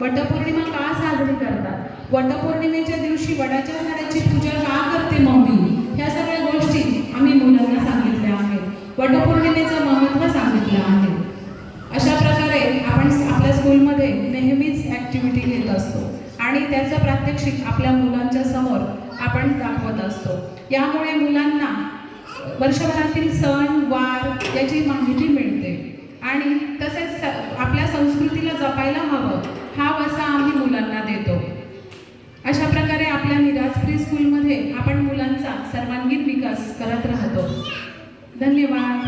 वटपौर्णिमा का साजरी करतात, वटपौर्णिमेच्या दिवशी वडाच्या झाडाची पूजा का करते मम्मी, ह्या सगळ्या गोष्टी आम्ही मुलांना सांगितल्या आहेत. वटपौर्णिमेचं महत्त्व सांगितलं आहे. अशा प्रकारे आपण आपल्या स्कूलमध्ये नेहमीच ॲक्टिव्हिटी घेत असतो आणि त्याचं प्रात्यक्षिक आपल्या मुलांच्या समोर आपण दाखवत असतो. यामुळे मुलांना वर्षभरातील सण वार याची माहिती मिळते आणि तसेच आपल्या संस्कृतीला जपायला हवं हा वसा आम्ही मुलांना देतो. अशा प्रकारे आपल्या मिराज प्री स्कूलमध्ये आपण मुलांचा सर्वांगीण विकास करत राहतो. धन्यवाद.